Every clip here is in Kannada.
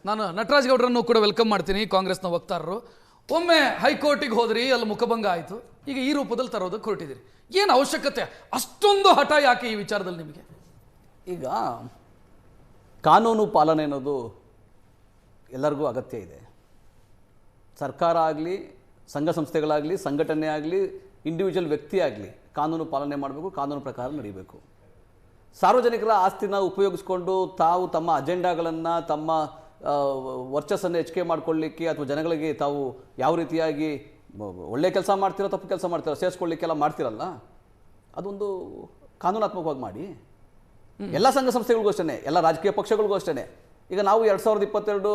ನಾನು ನಟರಾಜ್ ಗೌಡ್ರನ್ನು ಕೂಡ ವೆಲ್ಕಮ್ ಮಾಡ್ತೀನಿ, ಕಾಂಗ್ರೆಸ್ನ ವಕ್ತಾರರು. ಒಮ್ಮೆ ಹೈಕೋರ್ಟಿಗೆ ಹೋದ್ರಿ, ಅಲ್ಲಿ ಮುಖಭಂಗ ಆಯಿತು, ಈಗ ಈ ರೂಪದಲ್ಲಿ ತರೋದಕ್ಕೆ ಹೊರಟಿದ್ದೀರಿ. ಏನು ಅವಶ್ಯಕತೆ, ಅಷ್ಟೊಂದು ಹಠ ಯಾಕೆ ಈ ವಿಚಾರದಲ್ಲಿ ನಿಮಗೆ? ಈಗ ಕಾನೂನು ಪಾಲನೆ ಅನ್ನೋದು ಎಲ್ಲರಿಗೂ ಅಗತ್ಯ ಇದೆ. ಸರ್ಕಾರ ಆಗಲಿ, ಸಂಘ ಸಂಸ್ಥೆಗಳಾಗಲಿ, ಸಂಘಟನೆ ಆಗಲಿ, ಇಂಡಿವಿಜುವಲ್ ವ್ಯಕ್ತಿ ಆಗಲಿ ಕಾನೂನು ಪಾಲನೆ ಮಾಡಬೇಕು, ಕಾನೂನು ಪ್ರಕಾರ ನಡೀಬೇಕು. ಸಾರ್ವಜನಿಕರ ಆಸ್ತಿನ ಉಪಯೋಗಿಸ್ಕೊಂಡು ತಾವು ತಮ್ಮ ಅಜೆಂಡಾಗಳನ್ನು, ತಮ್ಮ ವರ್ಚಸ್ಸನ್ನು ಹೆಚ್ಚಿಗೆ ಮಾಡಿಕೊಳ್ಳಿಕ್ಕೆ ಅಥವಾ ಜನಗಳಿಗೆ ತಾವು ಯಾವ ರೀತಿಯಾಗಿ ಒಳ್ಳೆ ಕೆಲಸ ಮಾಡ್ತಿರೋ ತಪ್ಪು ಕೆಲಸ ಮಾಡ್ತಿರೋ ಸೇರಿಸ್ಕೊಳ್ಳಿಕ್ಕೆಲ್ಲ ಮಾಡ್ತಿರಲ್ಲ, ಅದೊಂದು ಕಾನೂನಾತ್ಮಕವಾಗಿ ಮಾಡಿ. ಎಲ್ಲ ಸಂಘ ಸಂಸ್ಥೆಗಳಿಗೂ ಅಷ್ಟೇ, ಎಲ್ಲ ರಾಜಕೀಯ ಪಕ್ಷಗಳಿಗೂ ಅಷ್ಟೇ. ಈಗ ನಾವು 2022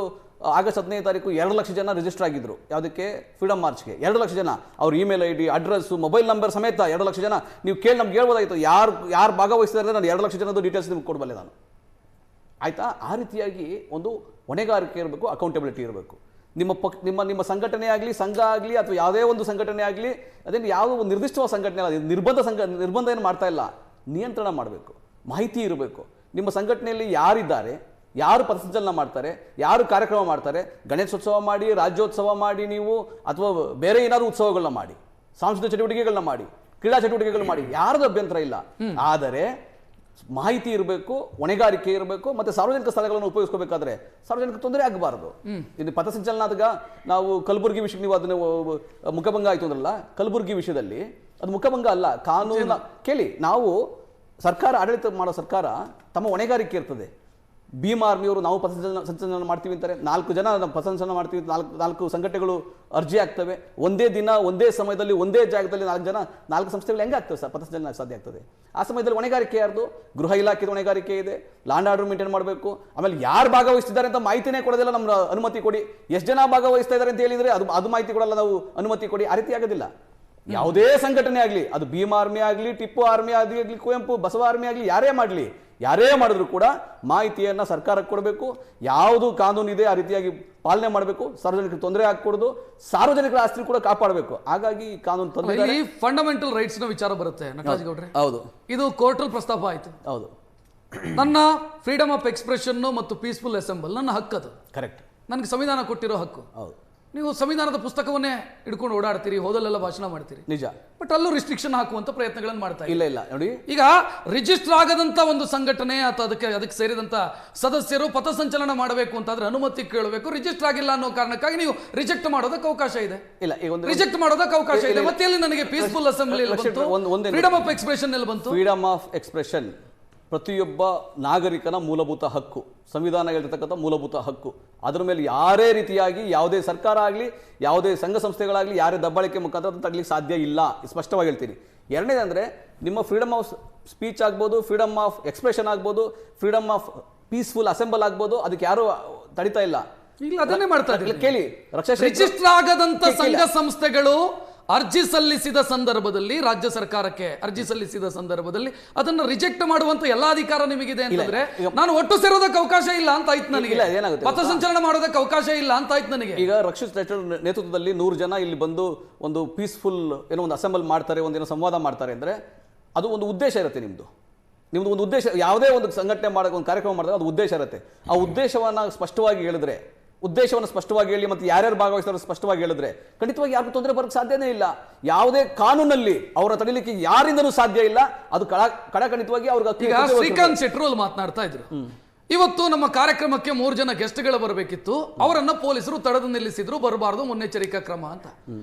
ಆಗಸ್ಟ್ 15ನೇ ತಾರೀಕು 2 ಲಕ್ಷ ಜನ ರಿಜಿಸ್ಟರ್ ಆಗಿದ್ರು. ಯಾವುದಕ್ಕೆ? ಫ್ರೀಡಮ್ ಮಾರ್ಚ್ಗೆ 2 ಲಕ್ಷ ಜನ. ಅವ್ರ email ID, address, mobile number ಸಮೇತ 2 ಲಕ್ಷ ಜನ. ನೀವು ಕೇಳಿ ನಮ್ಗೆ ಹೇಳ್ಬೋದಾಯಿತು, ಯಾರು ಭಾಗವಹಿಸಿದ್ದಾರೆ, ನಾನು 2 ಲಕ್ಷ ಜನದ ಡೀಟೇಲ್ಸ್ ನಿಮ್ಗೆ ಕೊಡಬಲ್ಲೆ ನಾನು. ಆಯಿತಾ? ಆ ರೀತಿಯಾಗಿ ಒಂದು ಹೊಣೆಗಾರಿಕೆ ಇರಬೇಕು, ಅಕೌಂಟಬಿಲಿಟಿ ಇರಬೇಕು. ನಿಮ್ಮ ಸಂಘಟನೆ ಆಗಲಿ, ಸಂಘ ಆಗಲಿ, ಅಥವಾ ಯಾವುದೇ ಒಂದು ಸಂಘಟನೆ ಆಗಲಿ, ಅದೇನು ಯಾವುದೋ ಒಂದು ನಿರ್ದಿಷ್ಟವಾದ ಸಂಘಟನೆ ಅಲ್ಲ, ನಿರ್ಬಂಧ ಏನು ಮಾಡ್ತಾ ಇಲ್ಲ, ನಿಯಂತ್ರಣ ಮಾಡಬೇಕು, ಮಾಹಿತಿ ಇರಬೇಕು. ನಿಮ್ಮ ಸಂಘಟನೆಯಲ್ಲಿ ಯಾರಿದ್ದಾರೆ, ಯಾರು ಪಥಸಂಚಲನ ಮಾಡ್ತಾರೆ, ಯಾರು ಕಾರ್ಯಕ್ರಮ ಮಾಡ್ತಾರೆ, ಗಣೇಶೋತ್ಸವ ಮಾಡಿ, ರಾಜ್ಯೋತ್ಸವ ಮಾಡಿ ನೀವು, ಅಥವಾ ಬೇರೆ ಏನಾದ್ರು ಉತ್ಸವಗಳನ್ನ ಮಾಡಿ, ಸಾಂಸ್ಕೃತಿಕ ಚಟುವಟಿಕೆಗಳನ್ನ ಮಾಡಿ, ಕ್ರೀಡಾ ಚಟುವಟಿಕೆಗಳನ್ನ ಮಾಡಿ, ಯಾರದು ಅಭ್ಯಂತರ ಇಲ್ಲ. ಆದರೆ ಮಾಹಿತಿ ಇರಬೇಕು, ಹೊಣೆಗಾರಿಕೆ ಇರಬೇಕು, ಮತ್ತೆ ಸಾರ್ವಜನಿಕ ಸ್ಥಳಗಳನ್ನು ಉಪಯೋಗಿಸ್ಕೋಬೇಕಾದ್ರೆ ಸಾರ್ವಜನಿಕ ತೊಂದರೆ ಆಗಬಾರದು. ಇದು ಪಥಸಂಚಲನ ಆದಾಗ ನಾವು ಕಲಬುರಗಿ ವಿಷಯಕ್ಕೆ ನೀವು ಅದನ್ನ ಮುಖಭಂಗ ಆಯಿತು ಅಂದ್ರಲ್ಲ, ಕಲಬುರಗಿ ವಿಷಯದಲ್ಲಿ ಅದು ಮುಖಭಂಗ ಅಲ್ಲ, ಕಾನೂನು. ಕೇಳಿ, ನಾವು ಸರ್ಕಾರ, ಆಡಳಿತ ಮಾಡೋ ಸರ್ಕಾರ ತಮ್ಮ ಹೊಣೆಗಾರಿಕೆ ಇರ್ತದೆ. ಭೀಮ್ ಆರ್ಮಿಯವರು ನಾವು ಪಥಸಂಚಲನ ಮಾಡ್ತೀವಿ ಅಂತಾರೆ, 4 ಜನ ಪಥಸಂಚಲನ ಮಾಡ್ತೀವಿ, 4 ಸಂಘಟನೆಗಳು ಅರ್ಜಿ ಆಗ್ತವೆ. ಒಂದೇ ದಿನ, ಒಂದೇ ಸಮಯದಲ್ಲಿ, ಒಂದೇ ಜಾಗದಲ್ಲಿ 4 ಜನ, 4 ಸಂಸ್ಥೆಗಳು ಹೆಂಗೆ ಆಗ್ತವೆ ಸರ್? ಪಥಸಂಚಲನ ಸಾಧ್ಯ ಆಗ್ತದೆ? ಆ ಸಮಯದಲ್ಲಿ ಹೊಣೆಗಾರಿಕೆ ಯಾರ್ದು? ಗೃಹ ಇಲಾಖೆದ ಹೊಣೆಗಾರಿಕೆ ಇದೆ, ಲ್ಯಾಂಡ್ ಆರ್ಡರ್ ಮೇಂಟೈನ್ ಮಾಡಬೇಕು. ಆಮೇಲೆ ಯಾರು ಭಾಗವಹಿಸ್ತಿದ್ದಾರೆ ಅಂತ ಮಾಹಿತಿನೇ ಕೊಡೋದಿಲ್ಲ, ನಮ್ಮ ಅನುಮತಿ ಕೊಡಿ. ಎಷ್ಟು ಜನ ಭಾಗವಹಿಸ್ತಾ ಇದ್ದಾರೆ ಅಂತ ಹೇಳಿದ್ರೆ ಅದು ಮಾಹಿತಿ ಕೊಡಲ್ಲ, ನಾವು ಅನುಮತಿ ಕೊಡಿ. ಆ ರೀತಿ ಆಗೋದಿಲ್ಲ. ಯಾವುದೇ ಸಂಘಟನೆ ಆಗಲಿ, ಅದು ಭೀಮ್ ಆರ್ಮಿ ಆಗಲಿ, ಟಿಪ್ಪು ಆರ್ಮಿ ಆಗಲಿ, ಕುವೆಂಪು ಬಸವ ಆರ್ಮಿ ಆಗಲಿ, ಯಾರೇ ಮಾಡಿದ್ರು ಕೂಡ ಮಾಹಿತಿಯನ್ನ ಸರ್ಕಾರಕ್ಕೆ ಕೊಡಬೇಕು. ಯಾವುದು ಕಾನೂನು ಇದೆ ಆ ರೀತಿಯಾಗಿ ಪಾಲನೆ ಮಾಡಬೇಕು. ಸಾರ್ವಜನಿಕರಿಗೆ ತೊಂದರೆ ಆಗಕೂಡದು, ಸಾರ್ವಜನಿಕರ ಆಸ್ತಿ ಕೂಡ ಕಾಪಾಡಬೇಕು. ಹಾಗಾಗಿ ಕಾನೂನು ತಂದಿದ್ದಾರೆ. ಫಂಡಮೆಂಟಲ್ ರೈಟ್ಸ್ ನ ವಿಚಾರ ಬರುತ್ತೆ ನಟರಾಜ್ ಗೌಡ್ರೆ. ಹೌದು, ಇದು ಕೋರ್ಟ್ ಅಲ್ಲಿ ಪ್ರಸ್ತಾಪ ಆಯಿತು. ಹೌದು, ನನ್ನ ಫ್ರೀಡಮ್ ಆಫ್ ಎಕ್ಸ್ಪ್ರೆಷನ್ ಮತ್ತು ಪೀಸ್ಫುಲ್ ಅಸೆಂಬಲ್ ನನ್ನ ಹಕ್ಕದು. ಕರೆಕ್ಟ್. ನನಗೆ ಸಂವಿಧಾನ ಕೊಟ್ಟಿರೋ ಹಕ್ಕು. ಹೌದು. ನೀವು ಸಂವಿಧಾನದ ಪುಸ್ತಕವನ್ನೇ ಹಿಡ್ಕೊಂಡು ಓಡಾಡ್ತೀರಿ, ಹೋದಲ್ಲೆಲ್ಲ ಭಾಷಣ ಮಾಡ್ತೀರಿ, ನಿಜ. ಬಟ್ ಅಲ್ಲೂ ರಿಸ್ಟ್ರಿಕ್ಷನ್ ಹಾಕುವಂತ ಪ್ರಯತ್ನಗಳನ್ನು ಮಾಡ್ತಾ ಇಲ್ಲ ನೋಡಿ. ಈಗ ರಿಜಿಸ್ಟರ್ ಆಗದಂತ ಒಂದು ಸಂಘಟನೆ ಅಥವಾ ಅದಕ್ಕೆ ಸೇರಿದಂತ ಸದಸ್ಯರು ಪಥಸಂಚಲನ ಮಾಡಬೇಕು ಅಂತಾದ್ರೆ ಅನುಮತಿ ಕೇಳಬೇಕು. ರಿಜಿಸ್ಟರ್ ಆಗಿಲ್ಲ ಅನ್ನೋ ಕಾರಣಕ್ಕಾಗಿ ನೀವು ರಿಜೆಕ್ಟ್ ಮಾಡೋದಕ್ಕೆ ಅವಕಾಶ ಇದೆ. ಇಲ್ಲ, ರಿಜೆಕ್ಟ್ ಮಾಡೋದಕ್ಕೆ ಅವಕಾಶ ಇದೆ. ಮತ್ತೆ ಎಲ್ಲಿ ನನಗೆ peaceful assembly freedom of expression ಎಲ್ಲಿ ಬಂತು? ಫ್ರೀಡಮ್ ಆಫ್ ಎಕ್ಸ್ಪ್ರೆಷನ್ ಪ್ರತಿಯೊಬ್ಬ ನಾಗರಿಕನ ಮೂಲಭೂತ ಹಕ್ಕು, ಸಂವಿಧಾನ ಹೇಳಿರ್ತಕ್ಕಂಥ ಮೂಲಭೂತ ಹಕ್ಕು. ಅದರ ಮೇಲೆ ಯಾರೇ ರೀತಿಯಾಗಿ ಯಾವುದೇ ಸರ್ಕಾರ ಆಗಲಿ, ಯಾವುದೇ ಸಂಘ ಸಂಸ್ಥೆಗಳಾಗಲಿ, ಯಾರೇ ದಬ್ಬಾಳಿಕೆ ಮುಖಾಂತರ ತಗಲಿಕ್ಕೆ ಸಾಧ್ಯ ಇಲ್ಲ, ಸ್ಪಷ್ಟವಾಗಿ ಹೇಳ್ತೀನಿ. ಎರಡನೇದಂದ್ರೆ, ನಿಮ್ಮ ಫ್ರೀಡಮ್ ಆಫ್ ಸ್ಪೀಚ್ ಆಗ್ಬೋದು, ಫ್ರೀಡಮ್ ಆಫ್ ಎಕ್ಸ್ಪ್ರೆಷನ್ ಆಗ್ಬೋದು, ಫ್ರೀಡಮ್ ಆಫ್ ಪೀಸ್ಫುಲ್ ಅಸೆಂಬಲ್ ಆಗ್ಬೋದು, ಅದಕ್ಕೆ ಯಾರು ತಡಿತಾ ಇಲ್ಲ. ಇಲ್ಲ, ಅದನ್ನೇ ಮಾಡ್ತಾ ಇದ್ದಾರೆ. ಕೇಳಿ, ರಿಜಿಸ್ಟರ್ ಆಗದಂತ ಸಂಘ ಸಂಸ್ಥೆಗಳು ಅರ್ಜಿ ಸಲ್ಲಿಸಿದ ಸಂದರ್ಭದಲ್ಲಿ, ರಾಜ್ಯ ಸರ್ಕಾರಕ್ಕೆ ಅರ್ಜಿ ಸಲ್ಲಿಸಿದ ಸಂದರ್ಭದಲ್ಲಿ ಅದನ್ನು ರಿಜೆಕ್ಟ್ ಮಾಡುವಂತ ಎಲ್ಲಾ ಅಧಿಕಾರ ನಿಮಗಿದೆ ಅಂತಂದ್ರೆ, ನಾನು ಒಟ್ಟು ಸೇರೋದಕ್ಕೆ ಅವಕಾಶ ಇಲ್ಲ ಅಂತ ಆಯ್ತು ನನಗೆ. ಪಥಸಂಚಲನ ಮಾಡೋದಕ್ಕೆ ಅವಕಾಶ ಇಲ್ಲ ಅಂತ ಆಯ್ತು ನನಗೆ. ಈಗ ರಕ್ಷಿತ್ ಶೆಟ್ಟರ್ ನೇತೃತ್ವದಲ್ಲಿ 100 ಜನ ಇಲ್ಲಿ ಬಂದು ಒಂದು ಪೀಸ್ಫುಲ್ ಏನೋ ಒಂದು ಅಸೆಂಬಲ್ ಮಾಡ್ತಾರೆ, ಒಂದೇನೋ ಸಂವಾದ ಮಾಡ್ತಾರೆ ಅಂದ್ರೆ ಅದು ಒಂದು ಉದ್ದೇಶ ಇರುತ್ತೆ. ನಿಮ್ದು ಒಂದು ಉದ್ದೇಶ, ಯಾವುದೇ ಒಂದು ಸಂಘಟನೆ ಮಾಡೋ ಒಂದು ಕಾರ್ಯಕ್ರಮ ಮಾಡಿದ್ರೆ ಅದು ಉದ್ದೇಶ ಇರುತ್ತೆ. ಆ ಉದ್ದೇಶವನ್ನ ಸ್ಪಷ್ಟವಾಗಿ ಹೇಳಿದ್ರೆ, ಉದ್ದೇಶವನ್ನು ಸ್ಪಷ್ಟವಾಗಿ ಹೇಳಿ, ಮತ್ತೆ ಯಾರ್ಯಾರು ಭಾಗವಹಿಸ್ತಾರೆ ಸ್ಪಷ್ಟವಾಗಿ ಹೇಳಿದ್ರೆ ಖಂಡಿತವಾಗಿ ಯಾರಿಗೂ ತೊಂದರೆ ಬರೋಕ್ಕೆ ಸಾಧ್ಯನೇ ಇಲ್ಲ. ಯಾವುದೇ ಕಾನೂನಲ್ಲಿ ಅವರ ತಡಿಲಿಕ್ಕೆ ಯಾರಿಂದಲೂ ಸಾಧ್ಯ ಇಲ್ಲ. ಅದು ಕಡಖಂಡಿತವಾಗಿ ಅವ್ರಿಗೆ. ಶ್ರೀಕಾಂತ್ ಶೆಟ್ಟರು ಅಲ್ಲಿ ಮಾತನಾಡ್ತಾ ಇದ್ರು, ಇವತ್ತು ನಮ್ಮ ಕಾರ್ಯಕ್ರಮಕ್ಕೆ 3 ಜನ ಗೆಸ್ಟ್ಗಳು ಬರಬೇಕಿತ್ತು, ಅವರನ್ನ ಪೊಲೀಸರು ತಡೆದು ನಿಲ್ಲಿಸಿದ್ರು, ಬರಬಾರದು, ಮುನ್ನೆಚ್ಚರಿಕಾ ಕ್ರಮ ಅಂತ.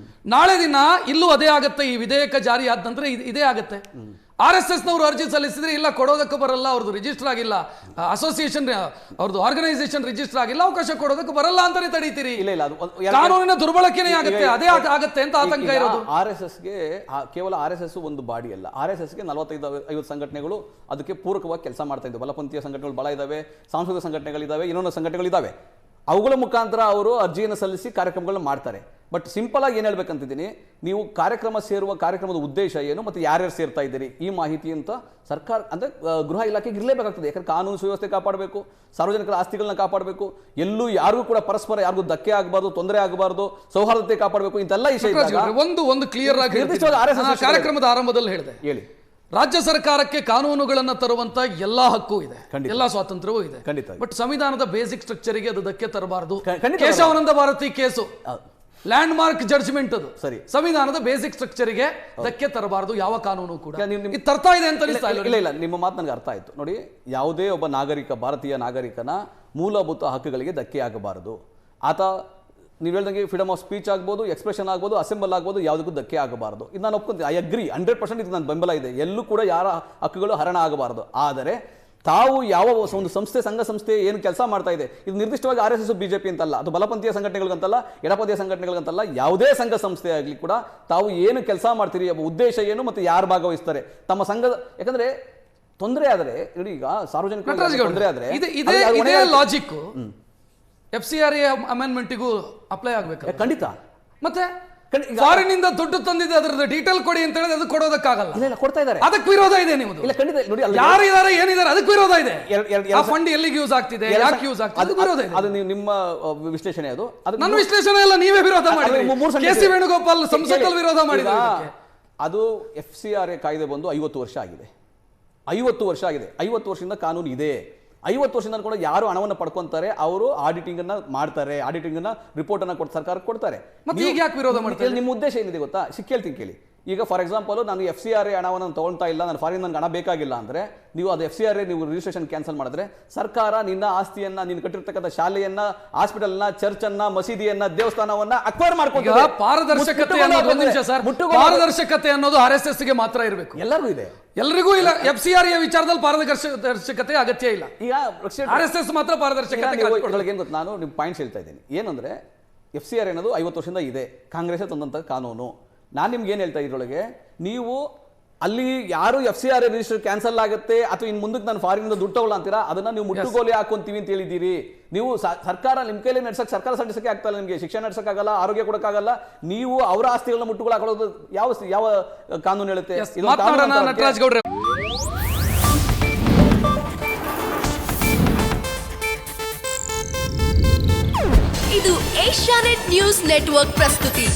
ನಾಳೆ ದಿನ ಇಲ್ಲೂ ಅದೇ ಆಗತ್ತೆ. ಈ ವಿಧೇಯಕ ಜಾರಿ ಆದ ನಂತರ ಇದೇ ಆಗತ್ತೆ. RSS ನವರು ಅರ್ಜಿ ಸಲ್ಲಿಸಿದ್ರೆ, ಇಲ್ಲ ಕೊಡೋದಕ್ಕೆ ಬರಲ್ಲ, ಅವ್ರದ್ದು ರಿಜಿಸ್ಟರ್ ಆಗಿಲ್ಲ, ಅಸೋಸಿಯೇಷನ್ ಅವ್ರದ್ದು ಆರ್ಗನೈಸೇಷನ್ ರಿಜಿಸ್ಟರ್ ಆಗಿಲ್ಲ, ಅವಕಾಶ ಕೊಡೋದಕ್ಕೆ ಬರಲ್ಲ ಅಂತಾನೆ ತಡೀತೀರಿ. ಇಲ್ಲ, ಕಾನೂನಿನ ದುರ್ಬಳಕೆನೇ ಆಗುತ್ತೆ, ಅದೇ ಆಗತ್ತೆ ಅಂತ ಆತಂಕ ಇರೋದು. RSSಗೆ ಕೇವಲ RSS ಒಂದು ಬಾಡಿ ಅಲ್ಲ. RSSಗೆ 45-50 ಸಂಘಟನೆಗಳು ಅದಕ್ಕೆ ಪೂರಕವಾಗಿ ಕೆಲಸ ಮಾಡ್ತಾ ಇದ್ದಾವೆ. ಬಲಪಂಥೀಯ ಸಂಘಟನೆಗಳು ಬಹಳ ಇದಾವೆ, ಸಾಂಸ್ಕೃತಿಕ ಸಂಘಟನೆಗಳಿದ್ದಾವೆ, ಇನ್ನೊಂದು ಸಂಘಟನೆಗಳಿದ್ದಾವೆ. ಅವುಗಳ ಮುಖಾಂತರ ಅವರು ಅರ್ಜಿಯನ್ನು ಸಲ್ಲಿಸಿ ಕಾರ್ಯಕ್ರಮಗಳನ್ನ ಮಾಡ್ತಾರೆ. ಬಟ್ ಸಿಂಪಲ್ ಆಗಿ ಏನು ಹೇಳ್ಬೇಕಂತಿದ್ದೀನಿ, ನೀವು ಕಾರ್ಯಕ್ರಮದ ಉದ್ದೇಶ ಏನು ಮತ್ತು ಯಾರ್ಯಾರು ಸೇರ್ತಾ ಇದ್ದೀರಿ, ಈ ಮಾಹಿತಿ ಅಂತ ಸರ್ಕಾರ ಅಂದರೆ ಗೃಹ ಇಲಾಖೆಗೆ ಇರಲೇಬೇಕಾಗ್ತದೆ. ಯಾಕಂದ್ರೆ ಕಾನೂನು ಸುವ್ಯವಸ್ಥೆ ಕಾಪಾಡಬೇಕು, ಸಾರ್ವಜನಿಕರ ಆಸ್ತಿಗಳನ್ನ ಕಾಪಾಡಬೇಕು, ಎಲ್ಲೂ ಯಾರಿಗೂ ಕೂಡ ಪರಸ್ಪರ ಯಾರಿಗೂ ಧಕ್ಕೆ ಆಗಬಾರ್ದು, ತೊಂದರೆ ಆಗಬಾರ್ದು, ಸೌಹಾರ್ದತೆ ಕಾಪಾಡಬೇಕು. ಇಂತೆಲ್ಲ ವಿಷಯ ಒಂದು ಕ್ಲಿಯರ್ ಆಗಿ ಕಾರ್ಯಕ್ರಮದ ಆರಂಭದಲ್ಲಿ ಹೇಳಿದೆ. ಹೇಳಿ, ರಾಜ್ಯ ಸರ್ಕಾರಕ್ಕೆ ಕಾನೂನುಗಳನ್ನ ತರುವಂತ ಎಲ್ಲಾ ಹಕ್ಕು ಇದೆ, ಖಂಡಿತ. ಎಲ್ಲಾ ಸ್ವಾತಂತ್ರ್ಯವೂ ಇದೆ. ಖಂಡಿತ. ಬಟ್ ಸಂವಿಧಾನದ ಬೇಸಿಕ್ ಸ್ಟ್ರಕ್ಚರಿಗೆ ಅದು ಧಕ್ಕೆ ತರಬಾರದು. ಖಂಡಿತ. ಕೇಶವಾನಂದ ಭಾರತಿ ಕೇಸು ಹೌದು. ಲ್ಯಾಂಡ್ ಮಾರ್ಕ್ ಜಡ್ಜ್ಮೆಂಟ್ ಅದು ಸರಿ. ಸಂವಿಧಾನದ ಬೇಸಿಕ್ ಸ್ಟ್ರಕ್ಚರಿಗೆ ಧಕ್ಕೆ ತರಬಾರದು ಯಾವ ಕಾನೂನು ಕೂಡ. ಇದು ತರ್ತಾ ಇದೆ ಅಂತ ಅನಿಸ್ತಾ ಇಲ್ಲ? ಇಲ್ಲ, ನಿಮ್ಮ ಮಾತು ನನಗೆ ಅರ್ಥ ಆಯ್ತು. ನೋಡಿ, ಯಾವುದೇ ಒಬ್ಬ ನಾಗರಿಕ, ಭಾರತೀಯ ನಾಗರಿಕನ ಮೂಲಭೂತ ಹಕ್ಕುಗಳಿಗೆ ಧಕ್ಕೆ ಆಗಬಾರದು. ಆತ ನೀವು ಹೇಳ್ದಂಗೆ ಫ್ರೀಡಮ್ ಆಫ್ ಸ್ಪೀಚ್ ಆಗ್ಬೋದು, ಎಕ್ಸ್ಪ್ರೆಷನ್ ಆಗ್ಬೋದು, ಅಸೆಂಬಲ್ ಆಗ್ಬೋದು, ಯಾವುದಕ್ಕೂ ಧಕ್ಕೆ ಆಗಬಾರದು. ಇದು ನಾನು ಒಪ್ಕೊಂತೀನಿ. ಐ ಅಗ್ರಿ 100% ಇದು ನನ್ನ ಬೆಂಬಲ ಇದೆ. ಎಲ್ಲೂ ಕೂಡ ಯಾರ ಹಕ್ಕುಗಳು ಹರಣ ಆಗಬಾರದು. ಆದರೆ ತಾವು ಯಾವ ಒಂದು ಸಂಸ್ಥೆ, ಸಂಘ ಸಂಸ್ಥೆ ಏನು ಕೆಲಸ ಮಾಡ್ತಾ ಇದೆ, ಇದು ನಿರ್ದಿಷ್ಟವಾಗಿ RSS ಬಿಜೆಪಿ ಅಂತಲ್ಲ, ಅದು ಬಲಪಂಥೀಯ ಸಂಘಟನೆಗಳಿಗಂತಲ್ಲ, ಎಡಪಂಥೀಯ ಸಂಘಟನೆಗಳಿಗಂತಲ್ಲ, ಯಾವುದೇ ಸಂಘ ಸಂಸ್ಥೆ ಆಗಲಿ ಕೂಡ ತಾವು ಏನು ಕೆಲಸ ಮಾಡ್ತೀರಿ, ಉದ್ದೇಶ ಏನು ಮತ್ತು ಯಾರು ಭಾಗವಹಿಸ್ತಾರೆ ತಮ್ಮ ಸಂಘದ. ಯಾಕಂದ್ರೆ ತೊಂದರೆ ಆದರೆ ನೋಡಿ, ಈಗ ಸಾರ್ವಜನಿಕ ತೊಂದರೆ ಆದರೆ ಇದೇ ಲಾಜಿಕ್ FCRA ಅಮೆಂಡ್ಮೆಂಟ್ಗೂ ಅಪ್ಲೈ ಆಗ್ಬೇಕು. ಖಂಡಿತ. ಮತ್ತೆ ಫಾರಿನ್ ಇಂದ ದುಡ್ಡು ತಂದಿದೆ, ಅದರದ ಡೀಟೇಲ್ ಕೊಡಿ ಅಂತ ಹೇಳಿದ್ರೆ ಅದು ಕೊಡೋದಕ್ಕಾಗಲ್ಲ. ಇಲ್ಲ, ಕೊಡ್ತಾ ಇದ್ದಾರೆ. ಅದಕ್ಕೆ ವಿರೋಧ ಇದೆ ನಿಮ್ಮದು. ಇಲ್ಲ, ಖಂಡಿತ. ನೋಡಿ, ಯಾರಿದ್ದಾರೆ, ಏನಿದ್ದಾರೆ, ಅದಕ್ಕೆ ವಿರೋಧ ಇದೆ. ಆ ಫಂಡ್ ಎಲ್ಲಿಗೆ ಯೂಸ್ ಆಗ್ತಿದೆ, ಯಾಕೆ ಯೂಸ್ ಆಗ್ತಿದೆ, ಅದು ವಿರೋಧ ಇದೆ. ಅದು ನಿಮ್ಮ ವಿಶ್ಲೇಷಣೆ. ಅದು ನನ್ನ ವಿಶ್ಲೇಷಣೆ ಎಲ್ಲ ನೀವೇ ವಿರೋಧ ಮಾಡಿದ್ರಿ. KC ವೇಣುಗೋಪಾಲ್ ಸಂಸಕಲ್ ವಿರೋಧ ಮಾಡಿದ್ರು. ಅದು FCRA ಕಾಯ್ದೆ ಬಂದು 50 ವರ್ಷ ಆಗಿದೆ. 50 ವರ್ಷ ಆಗಿದೆ. 50 ವರ್ಷದಿಂದ ಕಾನೂನು ಇದೆ. 50 ವರ್ಷದಿಂದ ಕೂಡ ಯಾರು ಹಣವನ್ನು ಪಡ್ಕೊಂತಾರೆ, ಅವರು ಆಡಿಟಿಂಗ್ ಅನ್ನ ಮಾಡ್ತಾರೆ, ಆಡಿಟಿಂಗ್ ಅನ್ನ ರಿಪೋರ್ಟ್ ಅನ್ನ ಸರ್ಕಾರಕ್ಕೆ ಕೊಡ್ತಾರೆ. ಮತ್ತೆ ಈಗ ಯಾಕೆ ವಿರೋಧ ಮಾಡ್ತಾರೆ? ನಿಮ್ಮ ಉದ್ದೇಶ ಏನಿದೆ ಗೊತ್ತಾ? ಕೇಳ್ತೀನಿ ಕೇಳಿ. ಈಗ ಫಾರ್ ಎಕ್ಸಾಂಪಲ್, ನಾನು FCRA ಹಣವನ್ನು ತಗೊಳ್ತಾ ಇಲ್ಲ, ನಾನು ಫಾರಿನ್ ನನಗೆ ಹಣ ಬೇಕಾಗಿಲ್ಲ ಅಂದ್ರೆ, ನೀವು ಅದು FCRA ನೀವು ರಿಜಿಸ್ಟ್ರೇಷನ್ ಕ್ಯಾನ್ಸಲ್ ಮಾಡಿದ್ರೆ ಸರ್ಕಾರ ನಿನ್ನ ಆಸ್ತಿಯನ್ನ, ನೀನು ಕಟ್ಟಿರ್ತಕ್ಕಂಥ ಶಾಲೆಯನ್ನ, ಹಾಸ್ಪಿಟಲ್ ನ, ಚರ್ಚ್ ಅನ್ನ, ಮಸೀದಿಯನ್ನ, ದೇವಸ್ಥಾನವನ್ನ ಅಕ್ವೈರ್ ಮಾಡ್ಕೊಳ್ತಾರೆ. ಪಾರದರ್ಶಕತೆ ಅನ್ನೋದು ಒಂದು ನಿಮಿಷ ಸರ್, ಪಾರದರ್ಶಕತೆ ಅನ್ನೋದು RSS ಗೆ ಮಾತ್ರ ಇರಬೇಕು, ಎಲ್ಲರಿಗೂ ಇದೆ. ಎಲ್ಲರಿಗೂ ಇಲ್ಲ. FCRA ವಿಚಾರದಲ್ಲಿ ಪಾರದರ್ಶಕತೆ ಅಗತ್ಯ ಇಲ್ಲ. ಈಗ RSS ಮಾತ್ರ ಪಾರದರ್ಶಕತೆ. ಏನ್ ಗೊತ್ತಾ, ನಾನು ನಿಮ್ಮ ಪಾಯಿಂಟ್ಸ್ ಹೇಳ್ತಾ ಇದ್ದೀನಿ. ಏನಂದ್ರೆ FCRA ಅನ್ನೋದು 50 ವರ್ಷದಿಂದ ಇದೆ, ಕಾಂಗ್ರೆಸ್ ತಂದಂತ ಕಾನೂನು. ನಾನು ನಿಮ್ಗೆ ಏನು ಹೇಳ್ತಾ ಇದ್ರೊಳಗೆ, ನೀವು ಅಲ್ಲಿ ಯಾರು FCRA ರಿಜಿಸ್ಟರ್ ಕ್ಯಾನ್ಸಲ್ ಆಗುತ್ತೆ ಅಥವಾ ಇನ್ನು ಮುಂದಕ್ಕೆ ನಾನು ಫಾರಿನಿಂದ ದುಡ್ಡು ತಗೊಳ್ಳ ಅಂತೀರಾ, ಅದನ್ನ ನೀವು ಮುಟ್ಟುಗೋಲೆ ಹಾಕೊಂತೀವಿ ಅಂತ ಹೇಳಿದ್ದೀರಿ. ನೀವು ಸರ್ಕಾರ ನಿಮ್ಮ ಕೈಲಿ ನಡೆಸಕ್ಕೆ, ಸರ್ಕಾರ ನಡೆಸಕ್ಕೆ ಆಗ್ತಾ ಇಲ್ಲ, ನಿಮಗೆ ಶಿಕ್ಷಣ ನಡೆಸಕ್ಕಾಗಲ್ಲ, ಆರೋಗ್ಯ ಕೊಡಕ್ಕಾಗಲ್ಲ. ನೀವು ಅವರ ಆಸ್ತಿಗಳನ್ನ ಮುಟ್ಟುಗೋಲು ಹಾಕೊಳ್ಳೋದು ಯಾವ ಕಾನೂನು ಹೇಳುತ್ತೆ? ನಟರಾಜ್ ಗೌಡ್ರೆ, ಇದು ಏಷ್ಯಾನೆಟ್ ನ್ಯೂಸ್ ನೆಟ್ವರ್ಕ್ ಪ್ರಸ್ತುತಿ.